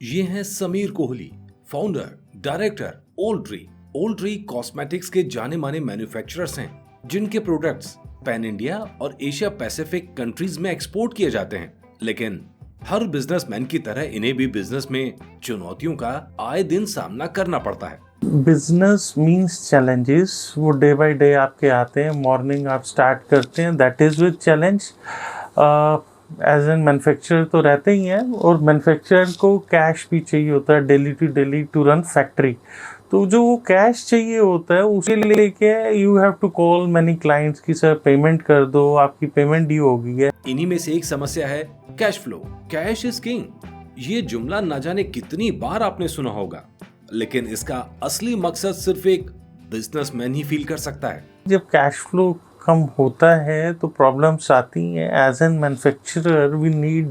ये हैं Sameer Kohli, founder director old tree cosmetics के जाने माने मैन्युफैक्चरर्स हैं, जिनके प्रोडक्ट्स पैन इंडिया और एशिया पैसिफिक कंट्रीज में एक्सपोर्ट किए जाते हैं। लेकिन हर बिजनेसमैन की तरह इन्हें भी बिजनेस में चुनौतियों का आए दिन सामना करना पड़ता है। बिजनेस मीन्स चैलेंजेस, वो डे बाय डे आपके आते हैं। मॉर्निंग आप स्टार्ट करते हैं, that is with challenge. As an manufacturer तो रहते ही हैं, और मैन्युफैक्चरर को कैश भी चाहिए होता है डेली टू रन फैक्ट्री। तो जो वो कैश चाहिए होता है उसे लेके you have to call many clients कि सर पेमेंट कर दो, आपकी पेमेंट ड्यू हो गई है। इन्हीं में से एक समस्या है cash flow. Cash is king, ये जुमला न जाने कितनी बार आपने सुना होगा, लेकिन इसका असली मकसद सिर्फ एक बिजनेसमैन ही फील कर सकता है। जब कैश फ्लो कम होता है तो प्रॉब्लम्स आती हैं। As an manufacturer we need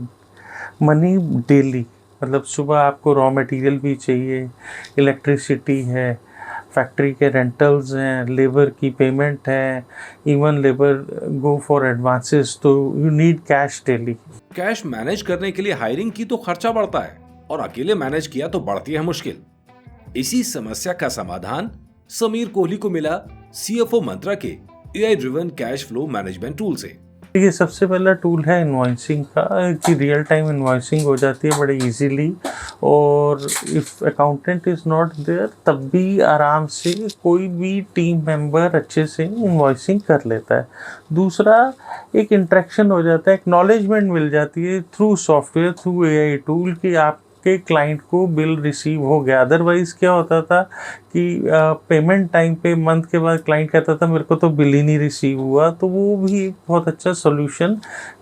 money daily, मतलब सुबह आपको रॉ मटेरियल भी चाहिए, इलेक्ट्रिसिटी है, फैक्ट्री के रेंटल्स हैं, लेबर की पेमेंट है, even labour go for advances, तो you need cash daily. Cash manage करने के लिए हायरिंग की तो खर्चा बढ़ता है, और अकेले मैनेज किया तो बढ़ती है मुश्किल। इसी समस्या का समाधान समीर कोहली को मिला सीएफओ मंत्रा के AI driven cash flow management tool से। ये सबसे पहला टूल है इन्वॉइसिंग का, कि रियल टाइम इन्वॉइसिंग हो जाती है बड़े इजीली, और if accountant is not there तब भी आराम से कोई भी टीम मेंबर अच्छे से इन्वॉइसिंग कर लेता है। दूसरा, एक इंटरेक्शन हो जाता है, एक्नॉलेजमेंट मिल जाती है through software, through AI tool, कि आपके क्लाइंट को बिल रिसीव हो गया। अदरवाइज क्या होता था कि पेमेंट टाइम पे मंथ के बाद क्लाइंट कहता था मेरे को तो बिल ही नहीं रिसीव हुआ। तो वो भी एक बहुत अच्छा सोल्यूशन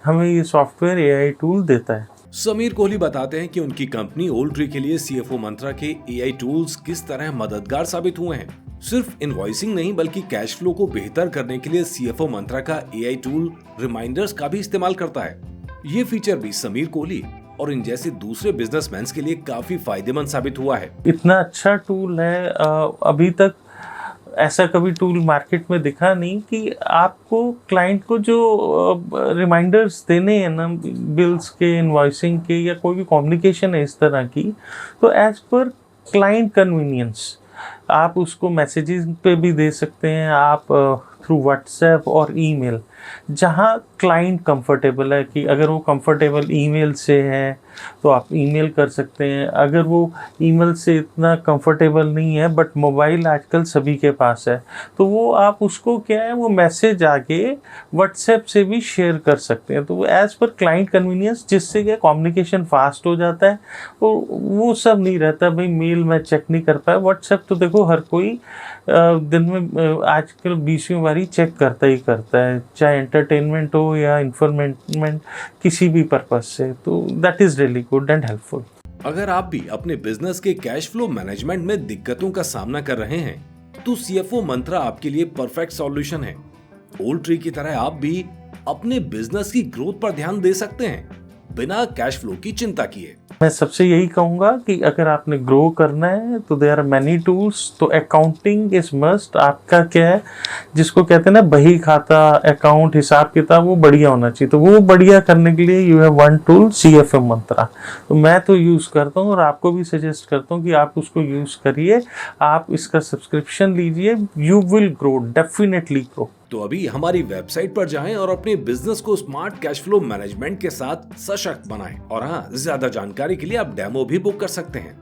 हमें ये सॉफ्टवेयर एआई टूल देता है। समीर कोहली बताते हैं कि उनकी कंपनी ओल्ड ट्री के लिए सीएफओ मंत्रा के एआई टूल्स किस तरह मददगार साबित हुए हैं। सिर्फ इनवॉइसिंग नहीं, बल्कि कैश फ्लो को बेहतर करने के लिए सीएफओ मंत्रा का एआई टूल रिमाइंडर्स का भी इस्तेमाल करता है। ये फीचर भी समीर कोहली और इन जैसे दूसरे बिजनेसमैन के लिए काफी फायदेमंद साबित हुआ है। इतना अच्छा टूल है, अभी तक ऐसा कभी टूल मार्केट में दिखा नहीं कि आपको क्लाइंट को जो रिमाइंडर्स देने हैं ना, बिल्स के, इनवॉइसिंग के, या कोई भी कम्युनिकेशन है इस तरह की, तो एज पर क्लाइंट कन्वीनियंस आप उसको मैसेजेस पे भी दे सकते हैं, आप थ्रू व्हाट्सएप और ईमेल, जहाँ क्लाइंट कंफर्टेबल है। कि अगर वो कंफर्टेबल ईमेल से है तो आप ईमेल कर सकते हैं, अगर वो ईमेल से इतना कंफर्टेबल नहीं है बट मोबाइल आजकल सभी के पास है, तो वो आप उसको क्या है, वो मैसेज आके व्हाट्सएप से भी शेयर कर सकते हैं। तो एज पर क्लाइंट कन्वीनियंस, जिससे क्या कम्युनिकेशन फास्ट हो जाता है, और वो सब नहीं रहता भाई मेल मैं चेक नहीं कर पाया। व्हाट्सएप तो देखो हर कोई दिन में आजकल 20वीं बारी चेक करता ही करता है, चाहे एंटरटेनमेंट हो या इंफॉर्मेंट, किसी भी पर्पज से। तो that is really good and helpful. अगर आप भी अपने बिजनेस के कैश फ्लो मैनेजमेंट में दिक्कतों का सामना कर रहे हैं, तो सीएफओ मंत्रा आपके लिए परफेक्ट सॉल्यूशन है। ओल्ड ट्री की तरह आप भी अपने बिजनेस की ग्रोथ पर ध्यान दे सकते हैं, बिना कैश फ्लो की चिंता किए। मैं सबसे यही कहूँगा कि अगर आपने ग्रो करना है तो देयर आर मैनी टूल्स। तो अकाउंटिंग इज मस्ट। आपका क्या है, जिसको कहते हैं ना बही खाता, अकाउंट, हिसाब किताब, वो बढ़िया होना चाहिए। तो वो बढ़िया करने के लिए you have one tool, CFO Mantra. तो मैं तो यूज़ करता हूँ और आपको भी सजेस्ट करता हूँ कि आप उसको यूज़ करिए। आप इसका सब्सक्रिप्शन लीजिए, you will grow, definitely grow. तो अभी हमारी वेबसाइट पर जाएं और अपने बिजनेस को स्मार्ट कैश फ्लो मैनेजमेंट के साथ सशक्त बनाएं। और हाँ, ज्यादा जानकारी के लिए आप डेमो भी बुक कर सकते हैं।